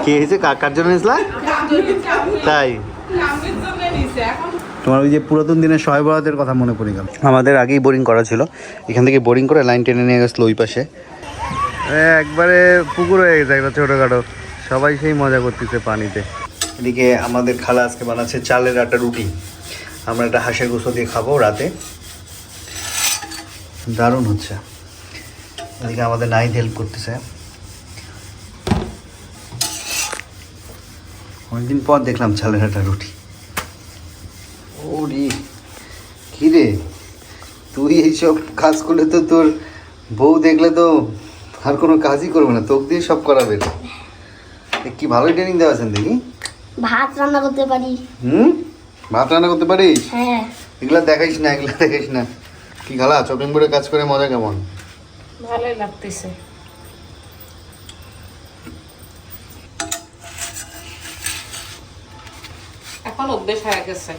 কি হয়েছে? কার জন্য নিয়েছিলা? তাই তোমার ওই যে পুরাতন দিনের শবে বরাতের কথা মনে পড়ে গেল। আমাদের আগেই বোরিং করা ছিল, এখান থেকে বোরিং করে লাইন টেনে নিয়ে গেছিলো ওই পাশে। একবারে পুকুর হয়ে গেছে একটা ছোটোখাটো, সবাই সেই মজা করতেছে পানিতে। এদিকে আমাদের খালা আজকে বানাচ্ছে চালের আটা রুটি, আমরা একটা হাঁসের গোস্ত দিয়ে খাবো রাতে, দারুণ হচ্ছে। এদিকে আমাদের নাইট হেল্প করতেছে, অনেকদিন পর দেখলাম চালের আটা রুটি। ওরে কি রে, তুই এইসব কাজ করলে তো তোর বউ দেখলে তো আর কোনো কাজই করবে না, তোকে দিয়ে সব করাবে। কি ভালোই ট্রেনিং দেওয়া আছেন দেখি। ভাত রান্না করতে পারি। ভাত রান্না করতে পারিস? হ্যাঁ। এগুলা দেখাইস না, এগুলা দেখাইস না। কি খালা চপিং বোর্ডে কাজ করে মজা কেমন? ভালোই লাগতেছে। এখন অভ্যেস হয়ে গেছে,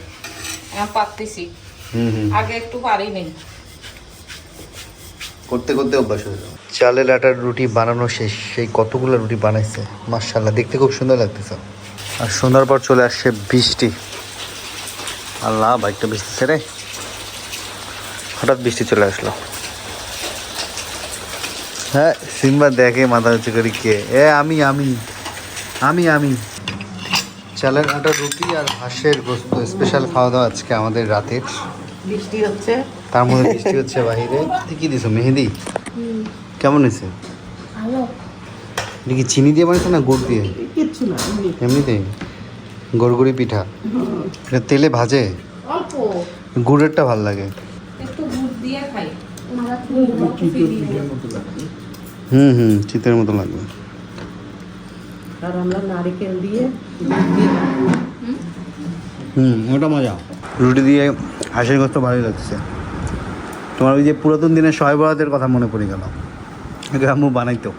এখন পারতেছি। আগে একটু পারি নাই, করতে করতে অভ্যাস হয়ে যাবে। চালের আটার রুটি বানানো শেষ, সেই কতগুলো রুটি বানাইছে মাশাআল্লাহ, দেখতে খুব সুন্দর লাগতেছে। আর সন্ধ্যার পর চলে আসছে বৃষ্টি। আল্লাহ বাইকটা ভিজতেছে রে, হঠাৎ বৃষ্টি চলে আসলো। হ্যাঁ সিম্বা দেখে মাথা উঁচু করি, কে? আমি আমি আমি আমি চালের আটার রুটি আর হাঁসের গোস্ত স্পেশাল খাওয়া দাওয়া আজকে আমাদের রাতের। বৃষ্টি হচ্ছে, তার মধ্যে বৃষ্টি হচ্ছে বাহিরে। কি দিছো মেহেদি? কেমন হয়েছে? ভালো। এটা কি চিনি দিয়ে বানিয়েছে না গুড় দিয়ে? কিচ্ছু না, এমনিতেই গড়গড়ি পিঠা। এটা তেলে ভাজে, অল্প গুড়েরটা ভাল লাগে। একটু দুধ দিয়ে খাই। চিতের মতো লাগবে। আর আমরা নারকেল দিয়ে ওটা মজা। রুটি দিয়ে হাঁসের গোস্ত ভালোই লাগছে। তোমার ওই যে পুরাতন দিনের শবে বরাতের কথা মনে পড়ে গেল, আম্মু বানাইতো।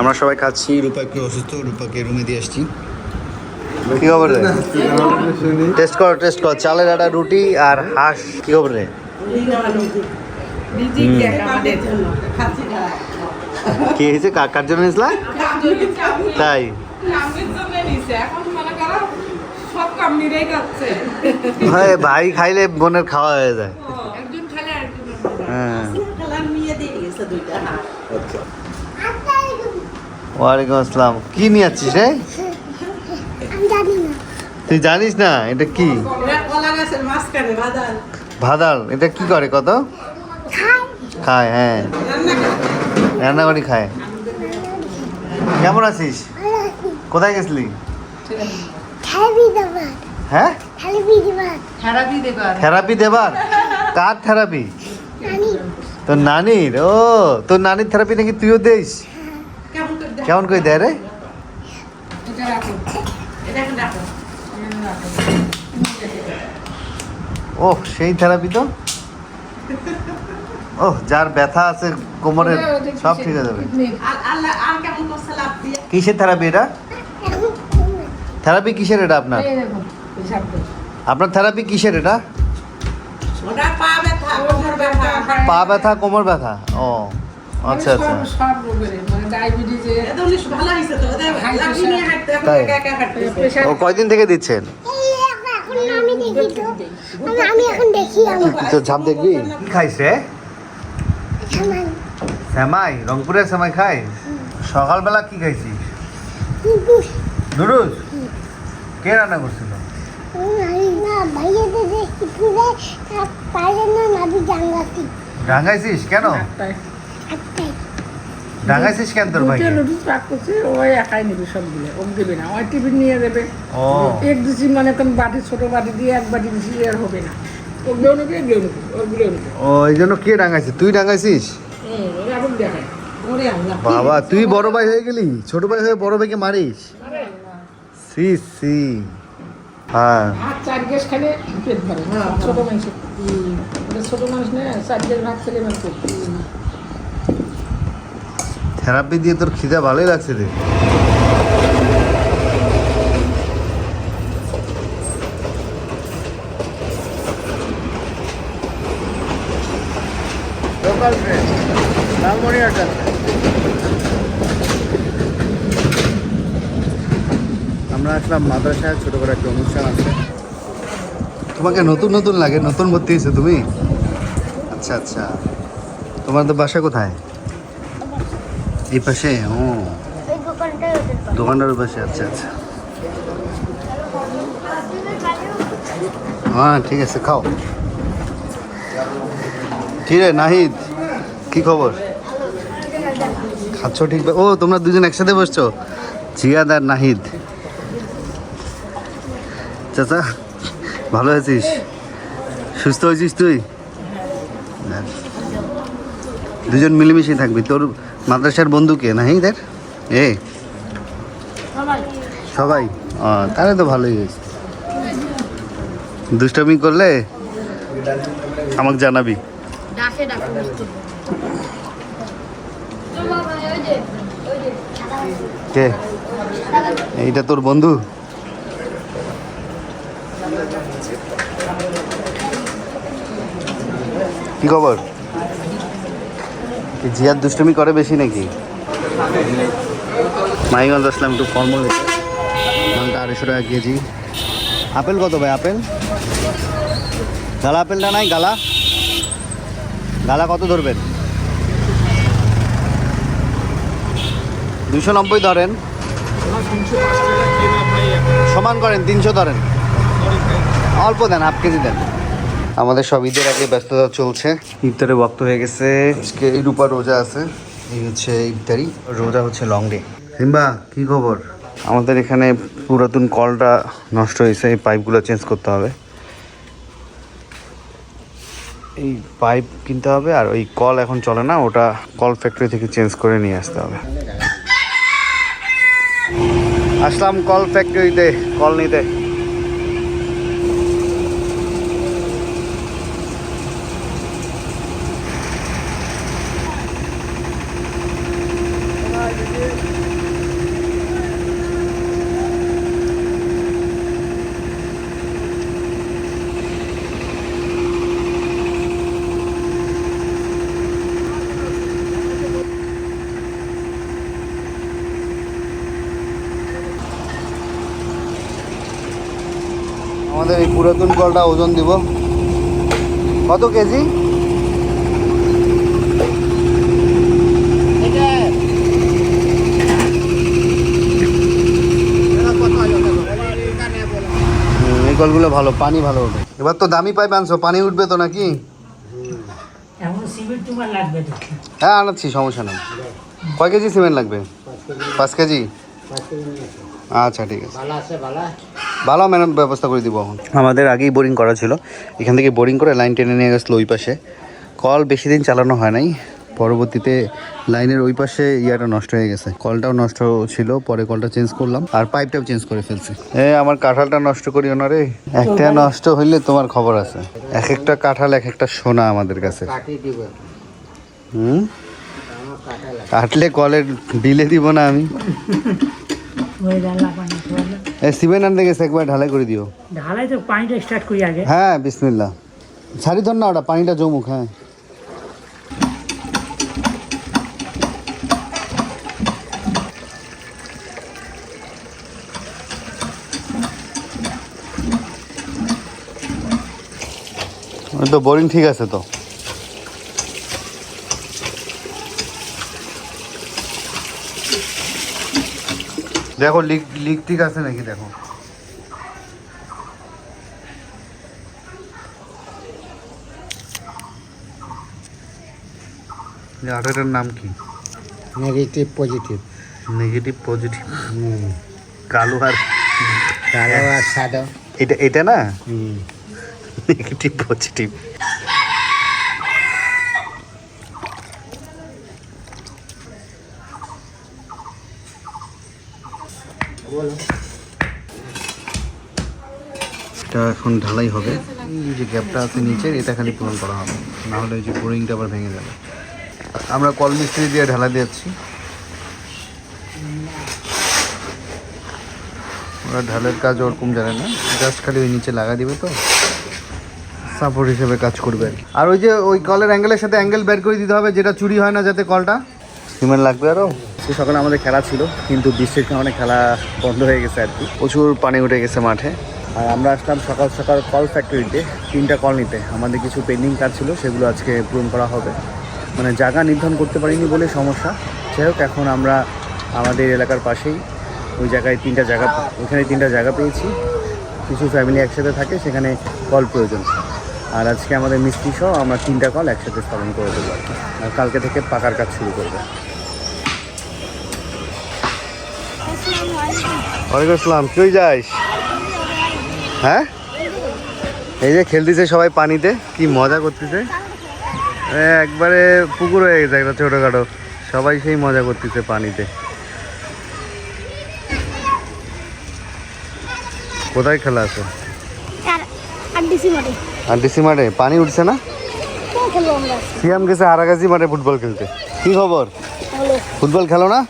আমরা সবাই খাচ্ছি। রূপা একটু অসুস্থ, রূপাকে রুমে দিয়ে আসছি। কি খবর রে? টেস্ট কর চালের আটা রুটি আর হাঁস। কি খবর রে? কি হয়েছে? কার জন্য নিয়েছিলা? তাই ভাই খাইলে বোনের খাওয়া হয়ে যায়। হ্যাঁ, ওয়ালাইকুম আসসালাম। কি নিয়ে আসছিস রে? তুই জানিস না এটা কি? ভাদাল। এটা কি করে? কত খায়? হ্যাঁ রান্না করে খায়। কেমন আছিস? কোথায় গেছিলি? হ্যাঁ থেরাপি দেবার? কার থেরাপি? তোর নানির? ও তোর নানির থেরাপি নাকি তুইও দিস? কেমন করে দেয় রে? ওহ সেই থেরাপি তো। ওহ যার ব্যথা আছে কোমরের সব ঠিক হয়ে যাবে। কিসের থেরাপি এটা? থেরাপি কিসের এটা আপনার? আপনার থেরাপি কিসের এটা? পা ব্যথা, কোমর ব্যথা। ও আচ্ছা আচ্ছা। ও কয়দিন থেকে দিচ্ছেন? তো ঝাপ দেখবি। কি খাইছে? সেমাই। রংপুরের সেমাই খাই। সকালবেলা কি খাইছিস? নুডলস। কে রান্না করছিল? ডাঙ্গাইছিস কেন? ডাঙ্গাইছিস কেন তোর ভাই? ওই একাই নেবে সবগুলো, ও দেবে না, ওই টিফিন নিয়ে দেবে। এক দুটি মানে কোন বাটি, ছোট বাটি দিয়ে এক বাটি বেশি আর হবে না, ওগুলো নেবে, এগুলো নেবে, ওগুলো নেবে। ও এই জন্য কে ডাঙ্গাইছিস? তুই ডাঙ্গাইছিস? দেখায় বাবা তুই বড় ভাই হয়ে গেলি, ছোট ভাই হয়ে বড় ভাইকে মারিস? সি সি। হ্যাঁ ভাত 4 গ্লাস খেলে পেট ভরে, ছোট মানুষ। ছোট মানুষ না, 4 গ্লাস ভাত খেলে আমার পেট। থেরাপি দিয়ে তোর খিদা ভালোই লাগছে রে। লোকাল ট্রেন লালমনি আমরা আসলাম মাদ্রাসায়, ছোট করে একটা অনুষ্ঠান আছে। তোমাকে নতুন নতুন লাগে, নতুন ভর্তি হয়েছো তুমি? আচ্ছা আচ্ছা, তোমার তো বাসা কোথায়? এই পাশে? ও, ওই দোকানটাই ওদের পাশে। দোকানটার পাশে। আচ্ছা আচ্ছা, হ্যাঁ ঠিক আছে, খাও। ঠিক আছে নাহিদ, কি খবর? খাচ্ছ ঠিক? ও, তোমরা দুজন একসাথে বসছো, জিয়াদ আর নাহিদ। চাচা ভালো আছিস? সুস্থ হয়েছিস তুই? দুজন মিলেমিশে থাকবি। তোর মাদ্রাসার বন্ধু কে নাহিদের? সবাই? তাহলে তো ভালোই হয়েছে। দুষ্টামি করলে আমাকে জানাবি। কে এইটা? তোর বন্ধু? কি খবর? কি জিয়াদ দুষ্টুমি করে বেশি নাকি? মাইগঞ্জ আসলাম একটু কর্ম হয়েছে। মালটা 250 টাকা কেজি। আপেল কত ভাই? আপেল গালা, আপেলটা নাই? গালা গালা কত ধরবেন? 290 ধরেন, সমান করেন, 300 ধরেন, অল্প দেন, হাফ কেজি দেন। আমাদের সব ঈদের আগে ব্যস্ততা চলছে। ইফতারে ওয়াক্ত হয়ে গেছে। আজকে এই রূপা রোজা আছে, এই হচ্ছে ইফতারি। রোজা হচ্ছে লং ডে। হিম্বা, কি খবর? আমাদের এখানে পুরাতন কলটা নষ্ট হয়েছে, এই পাইপগুলো চেঞ্জ করতে হবে। এই পাইপ কিনতে হবে, আর ওই কল এখন চলে না, ওটা কল ফ্যাক্টরি থেকে চেঞ্জ করে নিয়ে আসতে হবে। আসলাম কল ফ্যাক্টরিতে কল নিতে। আমাদের এই পুরাতন কলটা ওজন দিব কত কেজি? এই কলগুলো ভালো, পানি ভালো হবে। এবার তো দামি পাইপ আনছো, পানি উঠবে তো নাকি? হ্যাঁ আনাচ্ছি, সমস্যা নেই। কয় কেজি সিমেন্ট লাগবে? 5 কেজি। আচ্ছা ঠিক আছে, ভালো ম্যাডাম, ব্যবস্থা করে দিব। আমাদের আগেই বোরিং করা ছিল, এখান থেকে বোরিং করে লাইন টেনে নিয়ে গেছিলো ওই পাশে। কল বেশি দিন চালানো হয় নাই, পরবর্তীতে লাইনের ওই পাশে ইয়াটা নষ্ট হয়ে গেছে, কলটাও নষ্ট ছিল, পরে কলটা চেঞ্জ করলাম আর পাইপটাও চেঞ্জ করে ফেলছি। আমার কাঁঠালটা নষ্ট করিও না রে, একটা নষ্ট হইলে তোমার খবর আছে। এক একটা কাঁঠাল এক একটা সোনা আমাদের কাছে। কাটলে কলের বিলে দিব না আমি। সিমেন্ট আনতে গেছে, একবার ঢালাই করে দিও। ঢালাই তো পানিটা স্টার্ট করি আগে। হ্যাঁ বিসমিল্লাহ, ছাড়ি ধর না, ওটা পানিটা জমুক। হ্যাঁ তো বোরিং ঠিক আছে তো। দেখো লিক লিক ঠিক আছে নাকি দেখো। আঠাটার নাম কি? Negative positive. নেগেটিভ পজিটিভ, কালো আর সাদা। এটা এটা না, নেগেটিভ পজিটিভ। এটা এখন ঢালাই হবে, এই যে গ্যাপটা আছে নিচের, এটা খালি পূরণ করা হবে, না হলে ওই যে বোরিংটা আবার ভেঙে যাবে। আমরা কল মিস্ত্রি দিয়ে ঢালাই দিচ্ছি, ওরা ঢালের কাজ ওরকম জানে না, জাস্ট খালি ওই নিচে লাগা দিবে তো। সাপোর্ট হিসেবে কাজ করবে। আর ওই যে ওই কলের অ্যাঙ্গেলের সাথে অ্যাঙ্গেল বের করে দিতে হবে, যেটা চুরি হয় না যাতে কলটা। সিমেন্ট লাগবে আরও। সকালে আমাদের খেলা ছিল, কিন্তু বৃষ্টির কারণে খেলা বন্ধ হয়ে গেছে আর কি। প্রচুর পানি উঠে গেছে মাঠে। আর আমরা আসলাম সকাল সকাল কল ফ্যাক্টরিতে 3টা কল নিতে। আমাদের কিছু পেন্ডিং কাজ ছিল, সেগুলো আজকে পূরণ করা হবে। মানে জায়গা নির্ধারণ করতে পারিনি বলে সমস্যা। যাই হোক, এখন আমরা আমাদের এলাকার পাশেই ওই জায়গায় 3টা জায়গা, ওখানে 3টা জায়গা পেয়েছি। কিছু ফ্যামিলি একসাথে থাকে, সেখানে কল প্রয়োজন। আর আজকে আমাদের মিস্ত্রি সহ আমরা 3টা কল একসাথে স্থাপন করে দেবো আর কি। আর কালকে থেকে পাকার কাজ শুরু করবে। ওয়ালাইকুম আসসালাম। কই যাইস? হ্যাঁ, এই যে খেলতেছে সবাই পানিতে, কি মজা করতেছে। একবারে পুকুর হয়ে গেছে একটা ছোটোখাটো, সবাই সেই মজা করতেছে পানিতে। কোথায় খেলা আছে? আরডিসি মাঠে। পানি উঠছে না? সিয়াম গেছে হারাগাছি মাঠে ফুটবল খেলতে। কি খবর? ফুটবল খেলো না?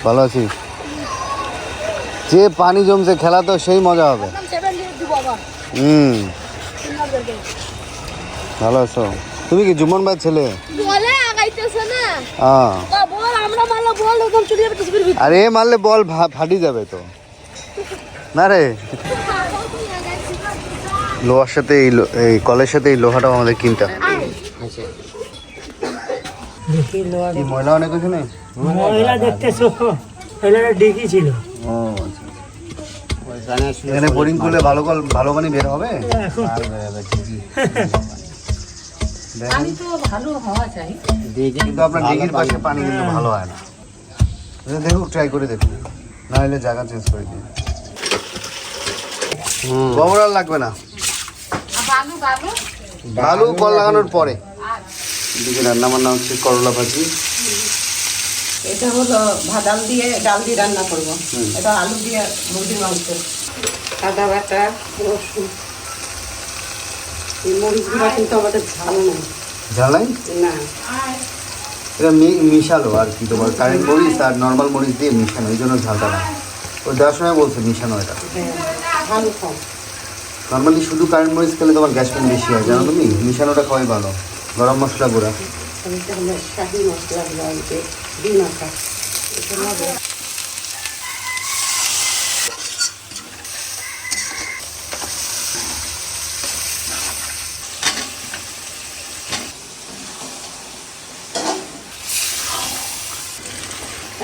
ভালো আছি। যে পানি জমছে, খেলা তো সেই মজা হবে। ভালো আছো? তুমি কি জুমন ভাই ছেলে? আরে মারলে বল ফাটি যাবে তো না রে। লোহার সাথে এই কলের সাথে এই লোহাটাও আমাদের কিনতে হবে। কি ময়লা অনেক কিছু নেই? মহিলা দেখতেছো, মহিলারা ডিগি ছিল। ও এখানে বোরিং করলে ভালো পানি বের হবে। কিন্তু আপনার ডিগির পাশে পানি কিন্তু ভালো হয় না। দেখুন, ট্রাই করে দেখুন, না হলে জায়গা চেঞ্জ করে দিন। গোবর আর লাগবে না, বালু কল লাগানোর পরে। এদিকে রান্না বান্না হচ্ছে করলা ভাজি। এটা হলো ভাত দিয়ে ডাল দিয়ে রান্না করবো। এটা আলু দিয়ে মুরগির মাংস, আদা বাটা, রসুন। এই মরিচগুলো কিন্তু আমাদের ঝাল নেই। ঝাল নাই না, এটা মিশালো আর কি, তোমার কারেন্ট মরিচ আর নর্মাল মরিচ দিয়ে মিশানো, এই জন্য ঝালটা না। ওই দেওয়ার সময় বলছে মিশানো। এটা ঝাল কম। নর্মালি শুধু কারেন্ট মরিচ খেলে তোমার গ্যাস পেন বেশি হয়, জানো তুমি? মিশানোটা খাওয়াই ভালো। গরম মশলা গুঁড়া, এটা হলো শাহি মশলা গুঁড়া, ডিম আটা। এটা হবে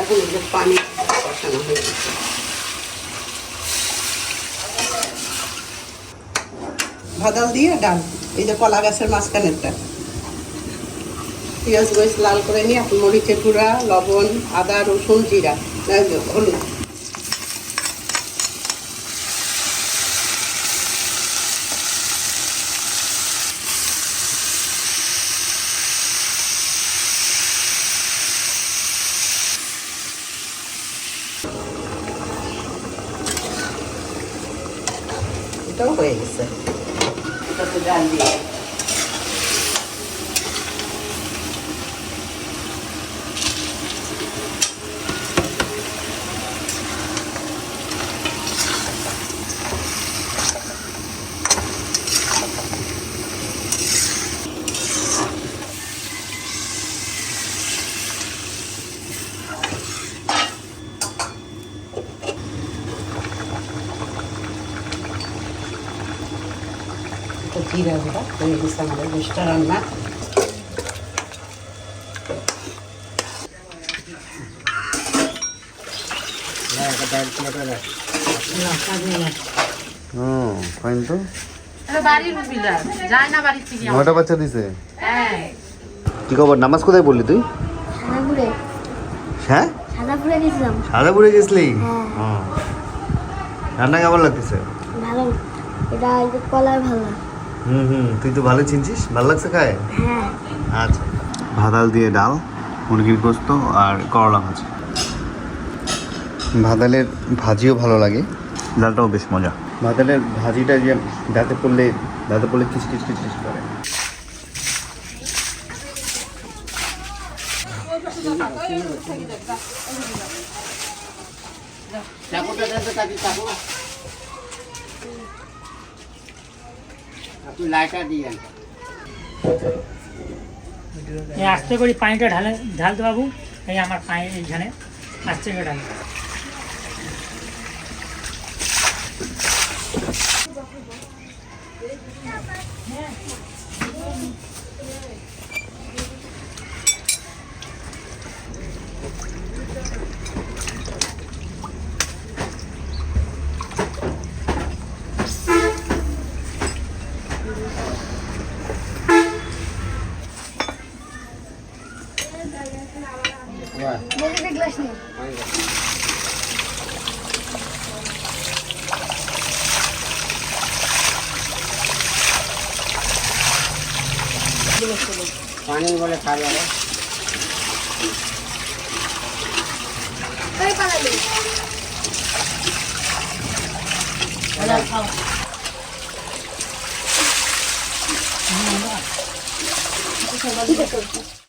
এখন এই যে পানি বসানো হয়ে গেছে। ভাদাল দিয়ে ডাল, এই যে কলা গাছের মাঝখানেরটা। পেঁয়াজ গোছ লাল করে নিয়ে এখন মরিচের গুঁড়া, লবণ, আদা, রসুন, জিরা, হলুদ। এটাও হয়ে গেছে। এটা তো ডাল দিয়ে জিরা গুঁড়া হয়ে গেছে আমাদের মিষ্টা রান্না। ফাইন তো। বাড়ির রুবিলা যায় না বাড়ি থেকে। 9টা বাচ্চা দিছে। হ্যাঁ, কি খবর? নামাজ কোথায় পড়লি তুই? সাদাপুরে হ্যাঁ, সাদাপুরে গেছিলাম। সাদাপুরে গেছিলি? হ্যাঁ। রান্না কেমন লাগতেছে? ভালো। এটা এই যে কলার ভালো। তুই তো ভালো চিনছিস। ভালো লাগছে খায়? হ্যাঁ। আচ্ছা, ভাদাল দিয়ে ডাল, মুরগির গোস্ত আর করলা ভাজি। ভাদালের ভাজিও ভালো লাগে, ডালটাও বেশ মজা। ভাদালের ভাজিটা যে দাঁতে পড়লে কিচকিচ কিচকিচ করে। এই আস্তে করে পানিটা ঢালতে বাবু, এই আমার পানি এইখানে আস্তে করে ঢালে। বলতে গ্লাস নেই। পানি বলে খাবে কই পালালি? ঠিক আছে।